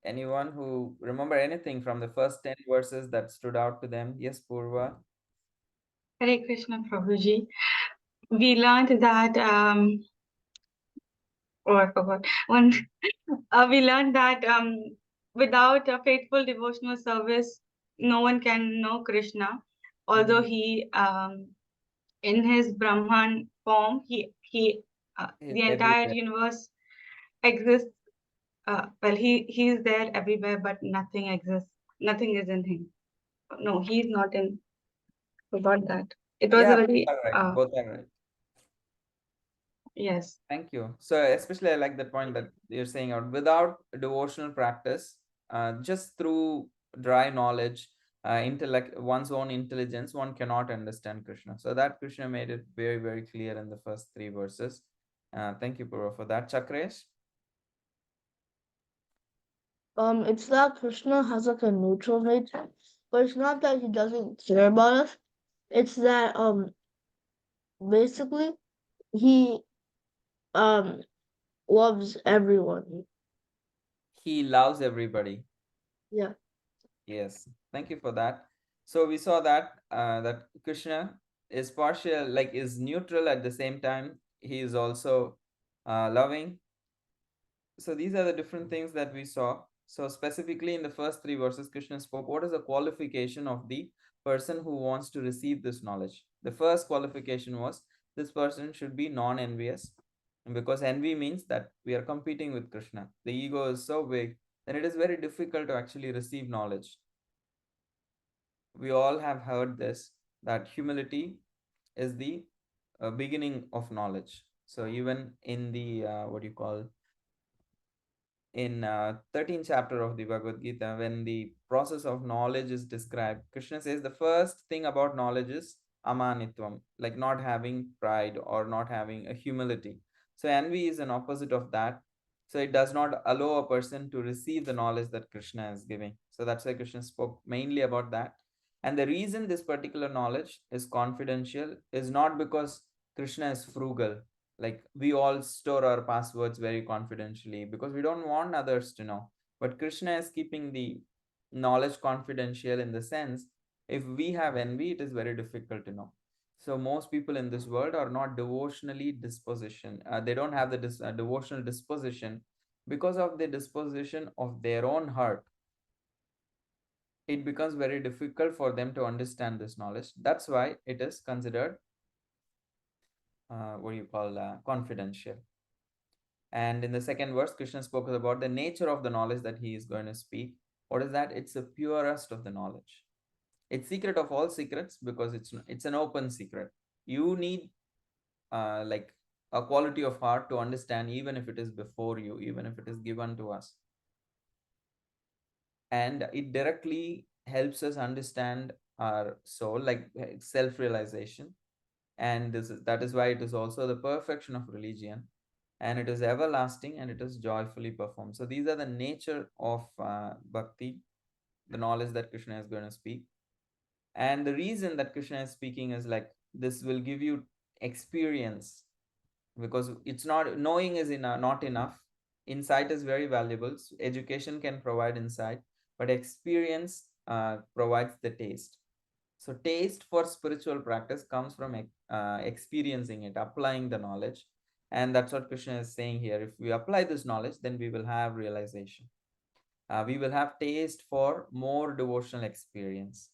Anyone who remember anything from the first 10 verses that stood out to them? Yes, Purva. Hare Krishna Prabhuji. We learned that oh, I forgot one. We learned that without a faithful devotional service, no one can know Krishna. Although he in his Brahman form, the entire Everywhere. universe exists. Well, he is there everywhere, but nothing exists. Nothing is in him. No, he's not in. Forgot that. It was Yeah, a both very are right. Both are right. yes. Thank you. So especially I like the point that you're saying out without devotional practice, just through dry knowledge, intellect, one's own intelligence, one cannot understand Krishna. So that Krishna made it very, very clear in the first three verses. Thank you, Purva, for that. Chakresh? It's that Krishna has like a neutral nature, but it's not that he doesn't care about us. It's that basically he um loves everyone. He loves everybody. Yeah. Yes, thank you for that. So we saw that that Krishna is partial, like is neutral at the same time. He is also loving. So these are the different things that we saw. So specifically in the first three verses, Krishna spoke what is the qualification of the person who wants to receive this knowledge. The first qualification was this person should be non-envious, because envy means that we are competing with Krishna. The ego is so big that it is very difficult to actually receive knowledge. We all have heard this, that humility is the beginning of knowledge. So even in the what do you call, in 13th chapter of the Bhagavad Gita, when the process of knowledge is described, Krishna says the first thing about knowledge is amanitvam, like not having pride or not having a humility. So envy is an opposite of that. So it does not allow a person to receive the knowledge that Krishna is giving. So that's why Krishna spoke mainly about that. And the reason this particular knowledge is confidential is not because Krishna is frugal, like we all store our passwords very confidentially because we don't want others to know, but Krishna is keeping the knowledge confidential in the sense, if we have envy it is very difficult to know. So most people in this world are not devotionally disposition, they don't have the devotional disposition. Because of the disposition of their own heart, it becomes very difficult for them to understand this knowledge. That's why it is considered what do you call confidential. And in the second verse, Krishna spoke about the nature of the knowledge that he is going to speak. What is that? It's the purest of the knowledge. It's secret of all secrets because it's an open secret. You need like a quality of heart to understand, even if it is before you, even if it is given to us. And it directly helps us understand our soul, like self-realization. And that is why it is also the perfection of religion, and it is everlasting and it is joyfully performed. So these are the nature of bhakti, the knowledge that Krishna is going to speak. And the reason that Krishna is speaking is like this will give you experience, because it's not knowing is not enough. Insight is very valuable. So education can provide insight, but experience provides the taste. So taste for spiritual practice comes from experiencing it, applying the knowledge. And that's what Krishna is saying here. If we apply this knowledge, then we will have realization. We will have taste for more devotional experience.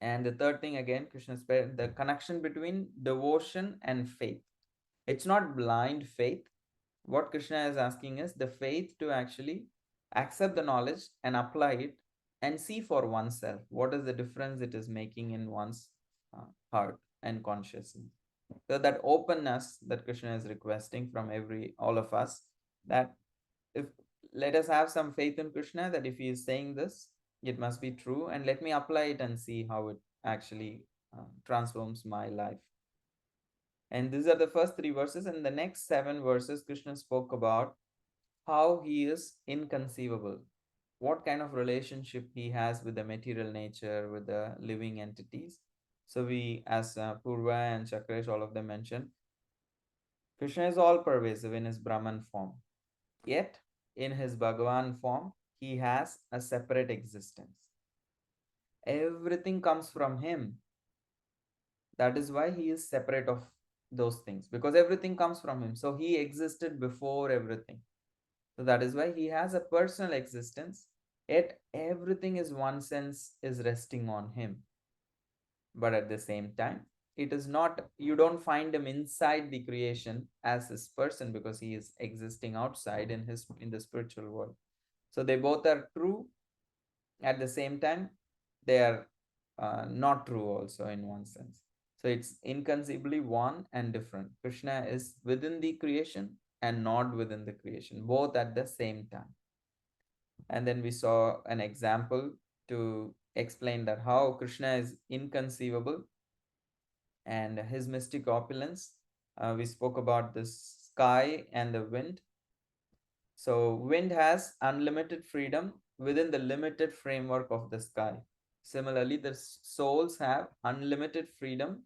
And the third thing, again, Krishna said the connection between devotion and faith. It's not blind faith. What Krishna is asking is the faith to actually accept the knowledge and apply it and see for oneself what is the difference it is making in one's heart and consciousness. So that openness that Krishna is requesting from all of us, that if let us have some faith in Krishna, that if he is saying this, it must be true, and let me apply it and see how it actually transforms my life. And these are the first three verses. And the next seven verses, Krishna spoke about how he is inconceivable, what kind of relationship he has with the material nature, with the living entities. So we, as Purva and Chakresh, all of them mentioned, Krishna is all pervasive in his Brahman form. Yet in his Bhagavan form, he has a separate existence. Everything comes from him. That is why he is separate of those things, because everything comes from him. So he existed before everything. So that is why he has a personal existence, yet everything is one sense is resting on him. But at the same time, it is not, you don't find him inside the creation as this person, because he is existing outside in the spiritual world. So they both are true. At the same time, they are not true also in one sense. So it's inconceivably one and different. Krishna is within the creation and not within the creation, both at the same time. And then we saw an example to explain that how Krishna is inconceivable and his mystic opulence. We spoke about the sky and the wind. So wind has unlimited freedom within the limited framework of the sky. Similarly, the souls have unlimited freedom,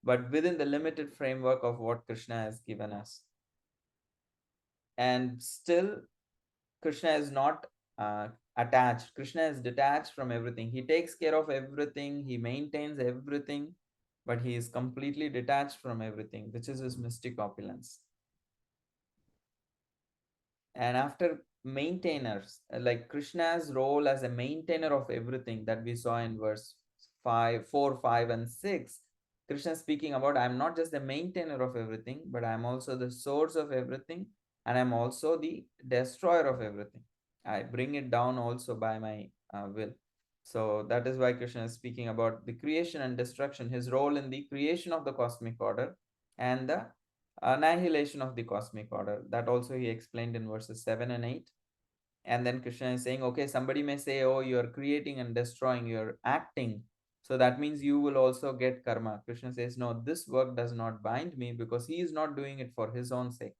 but within the limited framework of what Krishna has given us. And still, Krishna is not attached. Krishna is detached from everything. He takes care of everything, he maintains everything, but he is completely detached from everything, which is his mystic opulence. And after maintainers, like Krishna's role as a maintainer of everything that we saw in verse 5, 4, 5, and 6, Krishna speaking about, I'm not just the maintainer of everything, but I'm also the source of everything, and I'm also the destroyer of everything. I bring it down also by my will. So that is why Krishna is speaking about the creation and destruction, his role in the creation of the cosmic order and the annihilation of the cosmic order. That also he explained in verses 7 and 8. And then Krishna is saying, okay, somebody may say, oh, you're creating and destroying, you're acting. So that means you will also get karma. Krishna says, no, this work does not bind me, because he is not doing it for his own sake.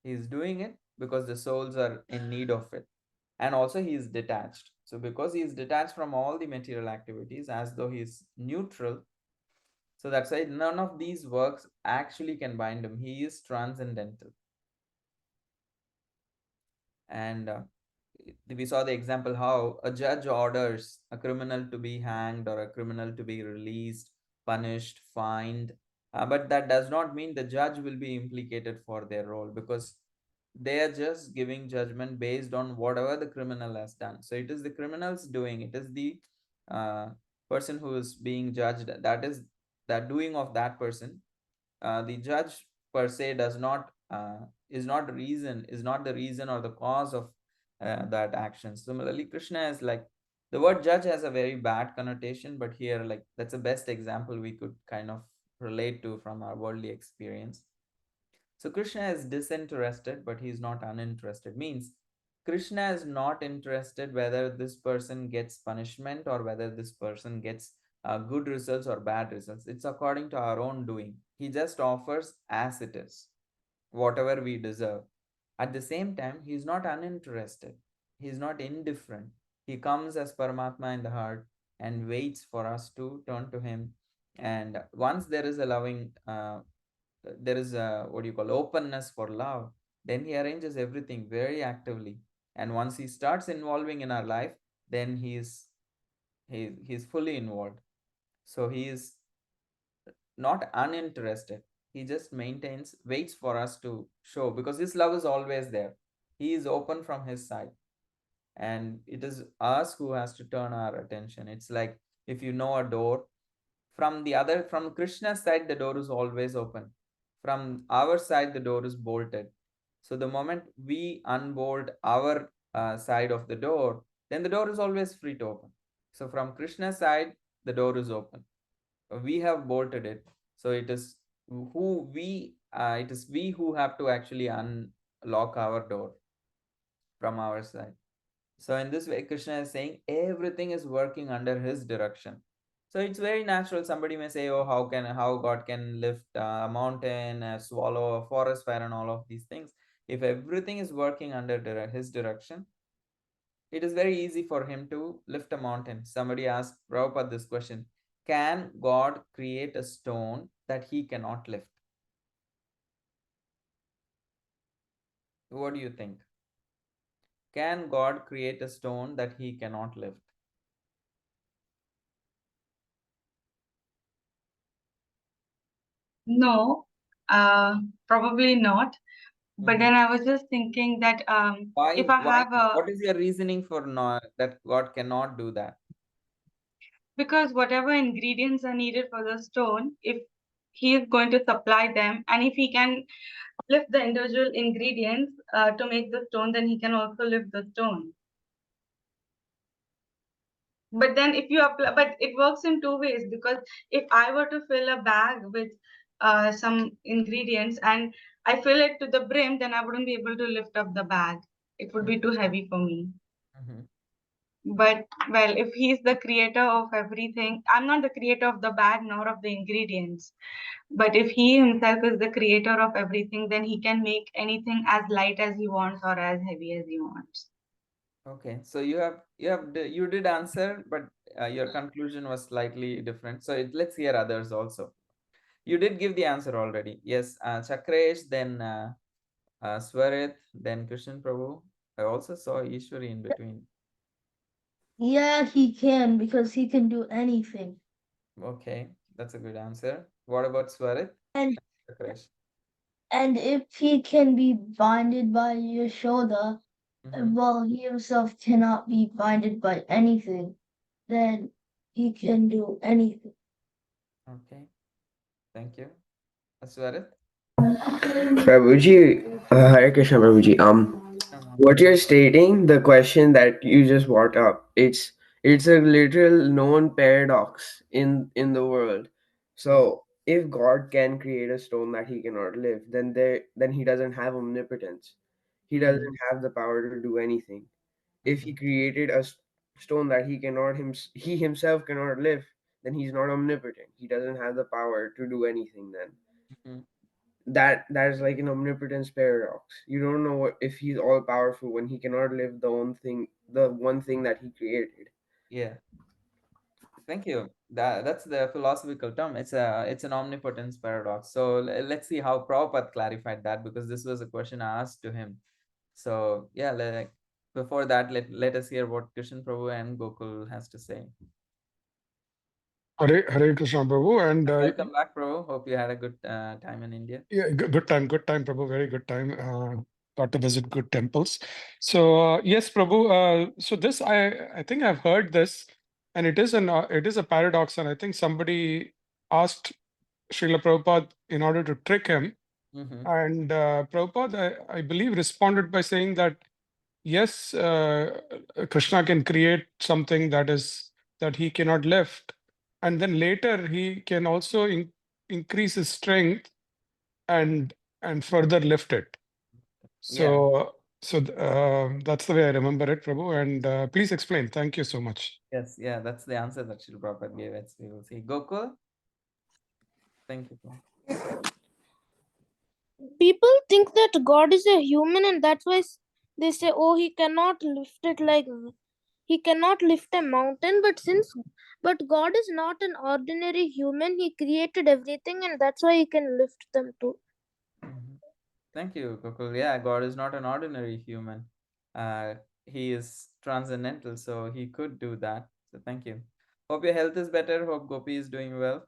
He is doing it because the souls are in need of it. And also he is detached. So because he is detached from all the material activities, as though he is neutral, so that's why none of these works actually can bind him. He is transcendental. And we saw the example how a judge orders a criminal to be hanged or a criminal to be released, punished, fined. But that does not mean the judge will be implicated for their role, because they are just giving judgment based on whatever the criminal has done. So it is the criminal's doing, it is the uh, person who is being judged, that is that doing of that person. The judge per se does not is not the reason or the cause of that action. Similarly, Krishna is like, the word judge has a very bad connotation, but here, like, that's the best example we could kind of relate to from our worldly experience. So Krishna is disinterested, but he's not uninterested. Means Krishna is not interested whether this person gets punishment or whether this person gets good results or bad results. It's according to our own doing. He just offers as it is, whatever we deserve. At the same time, he's not uninterested. He's not indifferent. He comes as Paramatma in the heart and waits for us to turn to him. And once there is a loving there is a, what do you call, openness for love, then he arranges everything very actively. And once he starts involving in our life, then he's fully involved. So he is not uninterested. He just maintains, waits for us to show, because his love is always there. He is open from his side, and it is us who has to turn our attention. It's like, if you know a door, from Krishna's side, the door is always open. From our side, the door is bolted. So the moment we unbolt our side of the door, then the door is always free to open. So from Krishna's side, the door is open. We have bolted it. So it is we who have to actually unlock our door from our side. So in this way, Krishna is saying everything is working under his direction. So it's very natural. Somebody may say, "Oh, how God can lift a mountain, swallow a forest fire, and all of these things?" If everything is working under his direction, it is very easy for him to lift a mountain. Somebody asked Prabhupada this question: can God create a stone that he cannot lift? What do you think? can God create a stone that he cannot lift? No, probably not. But then I was just thinking that if I Why have not? a, What is your reasoning for not that God cannot do that? because whatever ingredients are needed for the stone, if he is going to supply them, and if he can lift the individual ingredients to make the stone, then he can also lift the stone. But then if you apply, but it works in two ways, because if I were to fill a bag with some ingredients and I fill it to the brim, then I wouldn't be able to lift up the bag. It would be too heavy for me. But well, if he's the creator of everything, I'm not the creator of the bag nor of the ingredients. But if he himself is the creator of everything, then he can make anything as light as he wants or as heavy as he wants. Okay, so you did answer, but your conclusion was slightly different. So let's hear others also. You did give the answer already. Yes, Chakresh, then Swarit, then Krishan Prabhu. I also saw Ishwari in between. Yeah, he can because he can do anything. Okay, that's a good answer. What about Swarit? And Chakresh. and if he can be binded by Yashoda, while he himself cannot be binded by anything, then he can do anything. Okay, thank you. Swarit? Prabhuji, Hare Krishna Prabhuji. What you're stating, the question that you just brought up, it's a literal known paradox in the world. So if God can create a stone that he cannot lift, then he doesn't have omnipotence. He doesn't have the power to do anything. If he created a stone that he himself cannot lift, then he's not omnipotent. He doesn't have the power to do anything then. That is like an omnipotence paradox. You don't know if he's all powerful when he cannot live the one thing that he created. Yeah. Thank you. That's the philosophical term. It's an omnipotence paradox. So let's see how Prabhupada clarified that, because this was a question I asked to him. So yeah, before that, let us hear what Krishan Prabhu and Gokul has to say. Hare Krishna Prabhu, and Welcome back, Prabhu. Hope you had a good time in India. yeah, good time, Prabhu, very good time. Got to visit good temples. So yes, Prabhu. So this I think I've heard this, and it is a paradox, and I think somebody asked Srila Prabhupada in order to trick him, and Prabhupada I believe responded by saying that yes, Krishna can create something that he cannot lift, and then later he can also increase his strength and further lift it. So that's the way I remember it, Prabhu. And please explain. Thank you so much. Yes, yeah, that's the answer that Srila Prabhupada gave. We will see. Gokul? Thank you, Prabhu. People think that God is a human, and that's why they say, oh, he cannot lift it he cannot lift a mountain. But God is not an ordinary human. He created everything, and that's why he can lift them too. Thank you, Gokul. Yeah, God is not an ordinary human. He is transcendental, so he could do that. So thank you. Hope your health is better. Hope Gopi is doing well.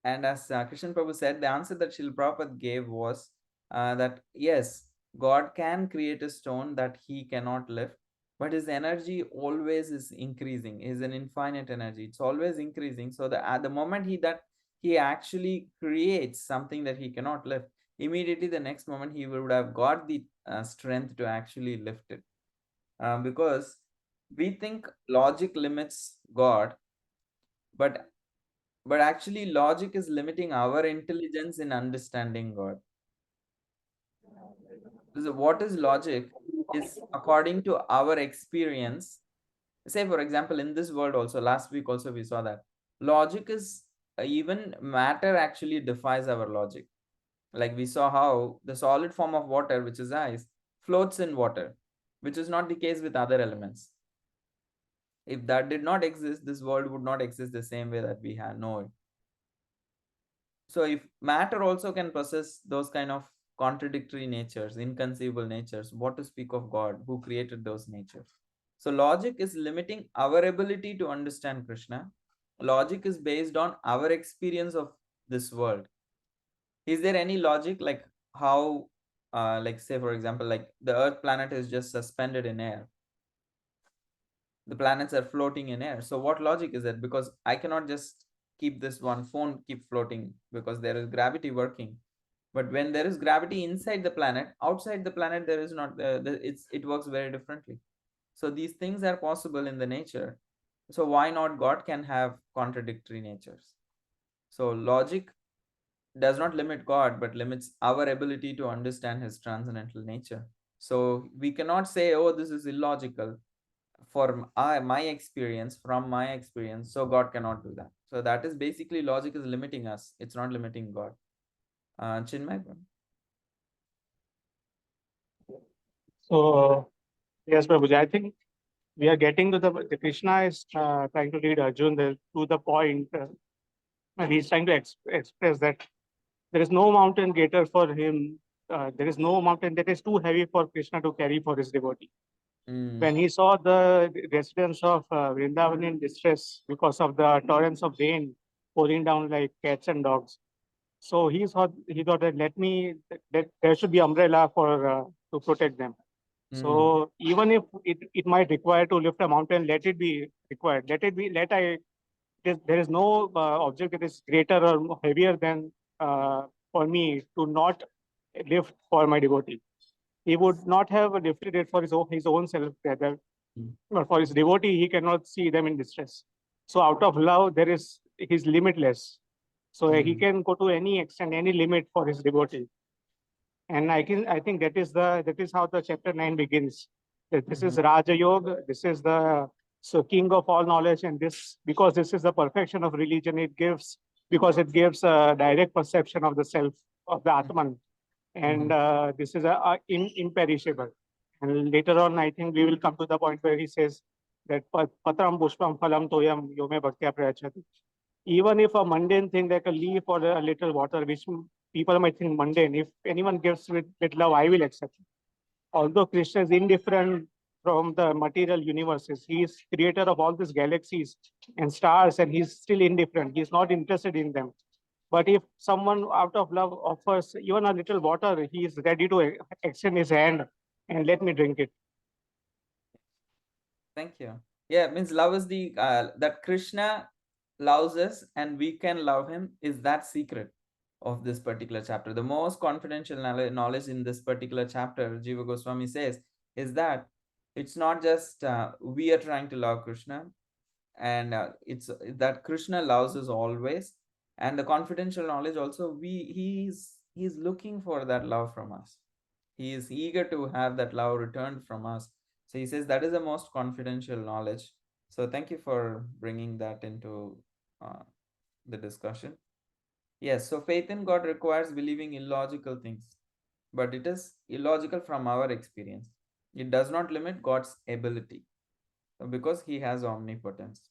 And as Krishan Prabhu said, the answer that Srila Prabhupada gave was that yes, God can create a stone that he cannot lift, but his energy always is increasing. Is an infinite energy. It's always increasing. So at the moment he actually creates something that he cannot lift, immediately the next moment he would have got the strength to actually lift it. Because we think logic limits God, but actually logic is limiting our intelligence in understanding God. So what is logic is according to our experience. Say for example, in this world also, last week also we saw that logic is even matter actually defies our logic. Like we saw how the solid form of water, which is ice, floats in water, which is not the case with other elements. If that did not exist, this world would not exist the same way that know it. So if matter also can possess those kind of contradictory natures, inconceivable natures. What to speak of God, who created those natures? So logic is limiting our ability to understand Krishna. Logic is based on our experience of this world. Is there any logic, like how, like say for example, like the Earth planet is just suspended in air? The planets are floating in air. So what logic is that? Because I cannot just keep this one phone keep floating because there is gravity working. But when there is gravity inside the planet, outside the planet there is not. It works very differently. So these things are possible in the nature. So why not God can have contradictory natures? So logic does not limit God, but limits our ability to understand His transcendental nature. So we cannot say, "Oh, this is illogical." My experience, from my experience, so God cannot do that. So that is basically logic is limiting us. It's not limiting God. Chinmay. So, yes, Prabhuji, I think we are getting to the Krishna is trying to lead Arjun to the point. And he's trying to express that there is no mountain greater for him. There is no mountain that is too heavy for Krishna to carry for his devotee. When he saw the residents of Vrindavan in distress because of the torrents of rain pouring down like cats and dogs, so he thought that that there should be umbrella for to protect them. So even if it might require to lift a mountain, let it be required. Let it be. There is no object that is greater or heavier than for me to not lift for my devotee. He would not have lifted it for his own self, rather, but for his devotee, he cannot see them in distress. So out of love, he's limitless. So he can go to any extent, any limit for his devotee. And I think that is how the chapter 9 begins. That this is Raja Yoga, this is the king of all knowledge, and because this is the perfection of religion, because it gives a direct perception of the self, of the Atman. And this is imperishable. And later on, I think we will come to the point where he says that patram pushpam phalam toyam yome bhaktya prayachati. Even if a mundane thing like a leaf or a little water, which people might think mundane, if anyone gives with love, I will accept it. Although Krishna is indifferent from the material universes, he is creator of all these galaxies and stars, and he's still indifferent. He's not interested in them. But if someone out of love offers even a little water, he is ready to extend his hand and let me drink it. Thank you. Yeah, means love is the that Krishna loves us and we can love him is that secret of this particular chapter. The most confidential knowledge in this particular chapter, Jiva Goswami says, is that it's not just we are trying to love Krishna, and it's that Krishna loves us always, and the confidential knowledge also he's looking for that love from us. He is eager to have that love returned from us. So he says that is the most confidential knowledge. So thank you for bringing that into the discussion. Yes, so faith in God requires believing illogical things, but it is illogical from our experience. It does not limit God's ability because he has omnipotence.